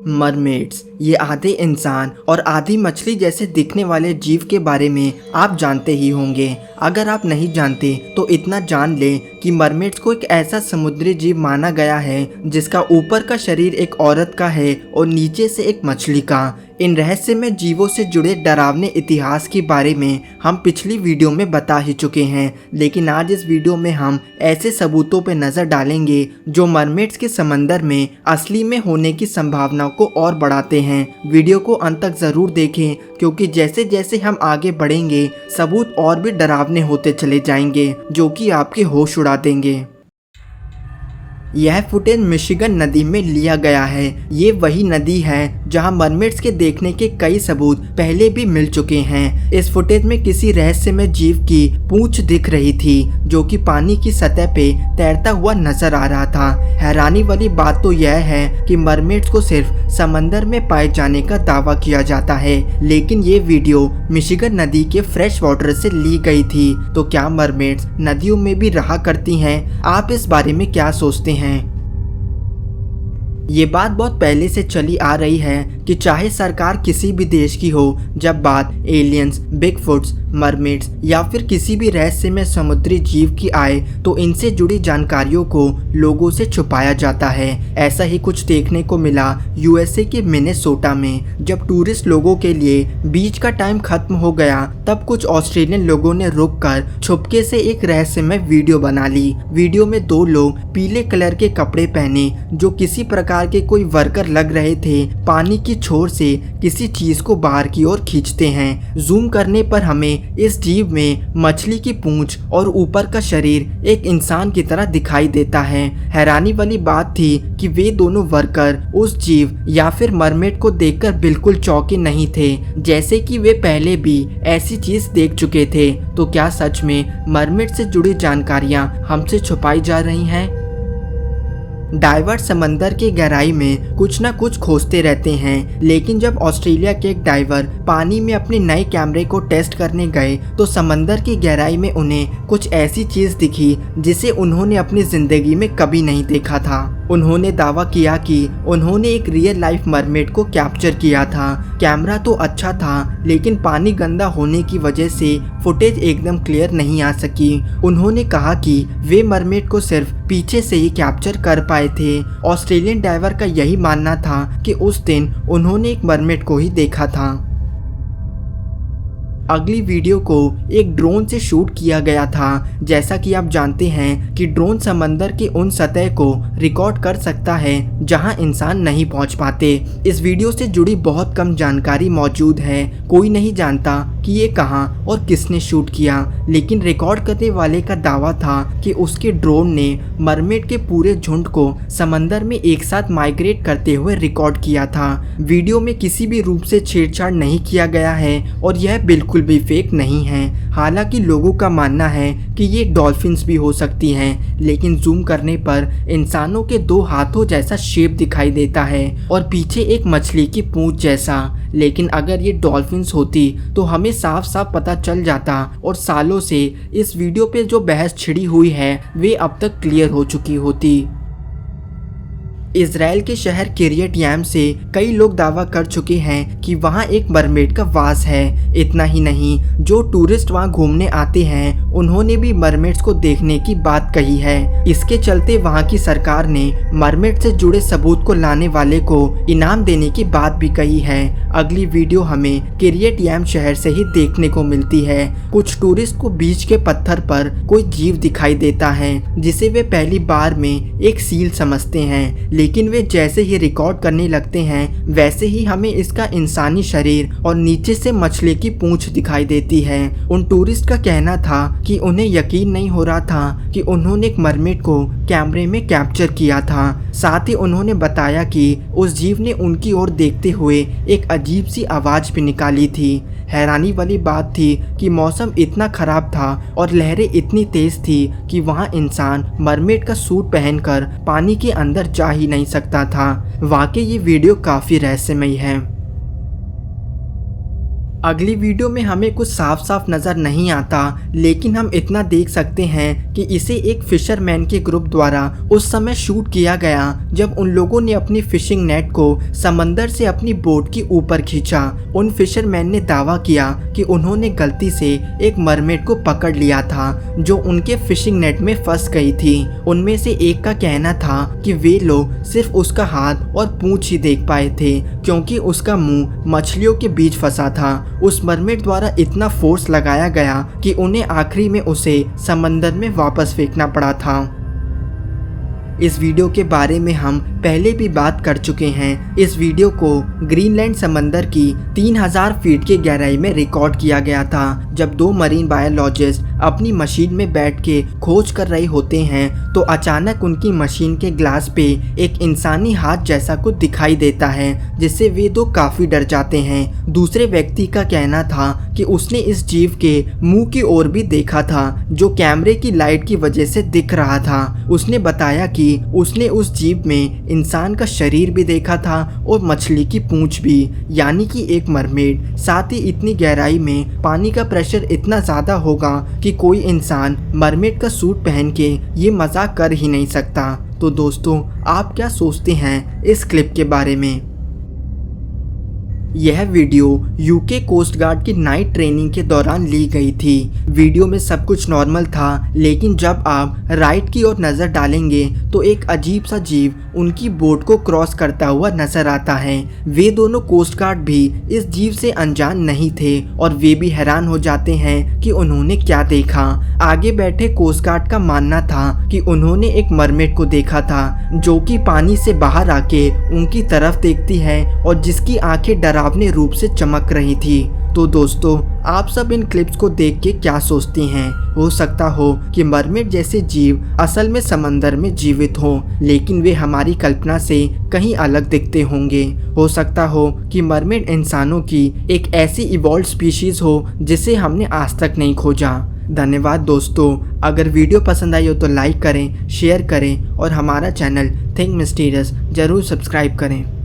Mermaids ये आधे इंसान और आधी मछली जैसे दिखने वाले जीव के बारे में आप जानते ही होंगे। अगर आप नहीं जानते तो इतना जान लें कि मरमेड्स को एक ऐसा समुद्री जीव माना गया है जिसका ऊपर का शरीर एक औरत का है और नीचे से एक मछली का। इन रहस्यमय जीवों से जुड़े डरावने इतिहास के बारे में हम पिछली वीडियो में बता ही चुके हैं, लेकिन आज इस वीडियो में हम ऐसे सबूतों पर नज़र डालेंगे जो मरमेड्स के समंदर में असली में होने की संभावना को और बढ़ाते हैं। वीडियो को अंत तक ज़रूर देखें क्योंकि जैसे जैसे हम आगे बढ़ेंगे सबूत और भी डरावने होते चले जाएंगे जो कि आपके होश उड़ा देंगे। यह फुटेज मिशिगन नदी में लिया गया है। ये वही नदी है जहां मरमेड्स के देखने के कई सबूत पहले भी मिल चुके हैं। इस फुटेज में किसी रहस्यमय जीव की पूंछ दिख रही थी जो कि पानी की सतह पे तैरता हुआ नजर आ रहा था। हैरानी वाली बात तो यह है कि मरमेड्स को सिर्फ समंदर में पाए जाने का दावा किया जाता है, लेकिन ये वीडियो मिशिगन नदी के फ्रेश वाटर से ली गई थी। तो क्या मरमेड्स नदियों में भी रहा करती हैं? आप इस बारे में क्या सोचते हैं? ये बात बहुत पहले से चली आ रही है कि चाहे सरकार किसी भी देश की हो, जब बात एलियंस, बिगफुट्स, मरमेड्स या फिर किसी भी रहस्यमय समुद्री जीव की आए तो इनसे जुड़ी जानकारियों को लोगों से छुपाया जाता है। ऐसा ही कुछ देखने को मिला यूएसए के मिनेसोटा में। जब टूरिस्ट लोगों के लिए बीच का टाइम खत्म हो गया तब कुछ ऑस्ट्रेलियन लोगों ने रुककर छुपके से एक रहस्यमय वीडियो बना ली। वीडियो में दो लोग पीले कलर के कपड़े पहने जो किसी प्रकार के कोई वर्कर लग रहे थे पानी की छोर से किसी चीज को बाहर की ओर खींचते हैं। जूम करने पर हमें इस जीव में मछली की पूंछ और ऊपर का शरीर एक इंसान की तरह दिखाई देता है। हैरानी वाली बात थी कि वे दोनों वर्कर उस जीव या फिर मरमेड को देखकर बिल्कुल चौंके नहीं थे, जैसे कि वे पहले भी ऐसी चीज देख चुके थे। तो क्या सच में मरमेड से जुड़ी जानकारियां हमसे छुपाई जा रही हैं? डाइवर समंदर की गहराई में कुछ न कुछ खोजते रहते हैं, लेकिन जब ऑस्ट्रेलिया के एक डाइवर पानी में अपने नए कैमरे को टेस्ट करने गए तो समंदर की गहराई में उन्हें कुछ ऐसी चीज दिखी जिसे उन्होंने अपनी जिंदगी में कभी नहीं देखा था। उन्होंने दावा किया कि उन्होंने एक रियल लाइफ मरमेड को कैप्चर किया था। कैमरा तो अच्छा था लेकिन पानी गंदा होने की वजह से फुटेज एकदम क्लियर नहीं आ सकी। उन्होंने कहा कि वे मरमेड को सिर्फ पीछे से ही कैप्चर कर पाए थे। ऑस्ट्रेलियन डाइवर का यही मानना था कि उस दिन उन्होंने एक मरमेड को ही देखा था। अगली वीडियो को एक ड्रोन से शूट किया गया था। जैसा कि आप जानते हैं कि ड्रोन समंदर के उन सतह को रिकॉर्ड कर सकता है जहां इंसान नहीं पहुंच पाते। इस वीडियो से जुड़ी बहुत कम जानकारी मौजूद है। कोई नहीं जानता कि ये कहां और किसने शूट किया, लेकिन रिकॉर्ड करने वाले का दावा था कि उसके ड्रोन ने मरमेड के पूरे झुंड को समंदर में एक साथ माइग्रेट करते हुए रिकॉर्ड किया था। वीडियो में किसी भी रूप से छेड़छाड़ नहीं किया गया है और यह बिल्कुल भी फेक नहीं है। हालांकि लोगों का मानना है कि ये डॉल्फिन्स भी हो सकती हैं, लेकिन जूम करने पर इंसानों के दो हाथों जैसा शेप दिखाई देता है और पीछे एक मछली की पूंछ जैसा। लेकिन अगर ये डॉल्फिन्स होती तो हमें साफ साफ पता चल जाता और सालों से इस वीडियो पे जो बहस छिड़ी हुई है वे अब तक क्लियर हो चुकी होती। इजराइल के शहर किरियत याम से कई लोग दावा कर चुके हैं कि वहां एक मरमेड का वास है। इतना ही नहीं, जो टूरिस्ट वहां घूमने आते हैं उन्होंने भी मरमेड्स को देखने की बात कही है। इसके चलते वहां की सरकार ने मरमेड से जुड़े सबूत को लाने वाले को इनाम देने की बात भी कही है। अगली वीडियो हमें किरियत याम शहर से ही देखने को मिलती है। कुछ टूरिस्ट को बीच के पत्थर पर कोई जीव दिखाई देता है जिसे वे पहली बार में एक सील समझते हैं, लेकिन वे जैसे ही रिकॉर्ड करने लगते हैं वैसे ही हमें इसका इंसानी शरीर और नीचे से मछली की पूंछ दिखाई देती है। उन टूरिस्ट का कहना था कि उन्हें यकीन नहीं हो रहा था कि उन्होंने एक मरमेड को कैमरे में कैप्चर किया था। साथ ही उन्होंने बताया कि उस जीव ने उनकी ओर देखते हुए एक अजीब सी आवाज भी निकाली थी। हैरानी वाली बात थी कि मौसम इतना खराब था और लहरें इतनी तेज थी कि वहां इंसान मरमेड का सूट पहनकर पानी के अंदर जा ही नहीं सकता था। वाकई ये वीडियो काफी रहस्यमयी है। अगली वीडियो में हमें कुछ साफ साफ नज़र नहीं आता, लेकिन हम इतना देख सकते हैं कि इसे एक फिशरमैन के ग्रुप द्वारा उस समय शूट किया गया जब उन लोगों ने अपनी फिशिंग नेट को समंदर से अपनी बोट के ऊपर खींचा। उन फिशरमैन ने दावा किया कि उन्होंने गलती से एक मरमेड को पकड़ लिया था जो उनके फिशिंग नेट में फंस गई थी। उनमें से एक का कहना था कि वे लोग सिर्फ उसका हाथ और पूंछ ही देख पाए थे क्योंकि उसका मुंह मछलियों के बीच फंसा था। उस मरमेड द्वारा इतना फोर्स लगाया गया कि उन्हें आखिरी में उसे समंदर में वापस फेंकना पड़ा था। इस वीडियो के बारे में हम पहले भी बात कर चुके हैं। इस वीडियो को ग्रीनलैंड समंदर की 3000 फीट की गहराई में रिकॉर्ड किया गया था जब दो मरीन बायोलॉजिस्ट अपनी मशीन में बैठ के खोज कर रहे होते हैं तो अचानक उनकी मशीन के ग्लास पे एक इंसानी हाथ जैसा कुछ दिखाई देता है जिससे वे दो काफी डर जाते हैं। दूसरे व्यक्ति का कहना था कि उसने इस जीव के मुंह की ओर भी देखा था जो कैमरे की लाइट की वजह से दिख रहा था। उसने बताया कि उसने उस जीव में इंसान का शरीर भी देखा था और मछली की पूंछ भी, यानी कि एक मरमेड। साथ ही इतनी गहराई में पानी का प्रेशर इतना ज्यादा होगा कि कोई इंसान मरमेड का सूट पहन के ये मजाक कर ही नहीं सकता। तो दोस्तों, आप क्या सोचते हैं इस क्लिप के बारे में? यह वीडियो यूके कोस्ट गार्ड की नाइट ट्रेनिंग के दौरान ली गई थी। वीडियो में सब कुछ नॉर्मल था, लेकिन जब आप राइट की ओर नज़र डालेंगे तो एक अजीब सा जीव उनकी बोट को क्रॉस करता हुआ नजर आता है। वे दोनों कोस्ट गार्ड भी इस जीव से अनजान नहीं थे और वे भी हैरान हो जाते हैं कि उन्होंने क्या देखा। आगे बैठे कोस्ट गार्ड का मानना था कि उन्होंने एक मरमेड को देखा था जो कि पानी से बाहर आके उनकी तरफ देखती है और जिसकी आंखें डरावने रूप से चमक रही थी। तो दोस्तों, आप सब इन क्लिप्स को देख के क्या सोचते हैं? हो सकता हो कि मरमेड जैसे जीव असल में समंदर में जीवित हो, लेकिन वे हमारी कल्पना से कहीं अलग दिखते होंगे। हो सकता हो कि मरमेड इंसानों की एक ऐसी इवॉल्व स्पीशीज हो जिसे हमने आज तक नहीं खोजा। धन्यवाद दोस्तों। अगर वीडियो पसंद आई हो तो लाइक करें, शेयर करें और हमारा चैनल थिंक मिस्टीरियस जरूर सब्सक्राइब करें।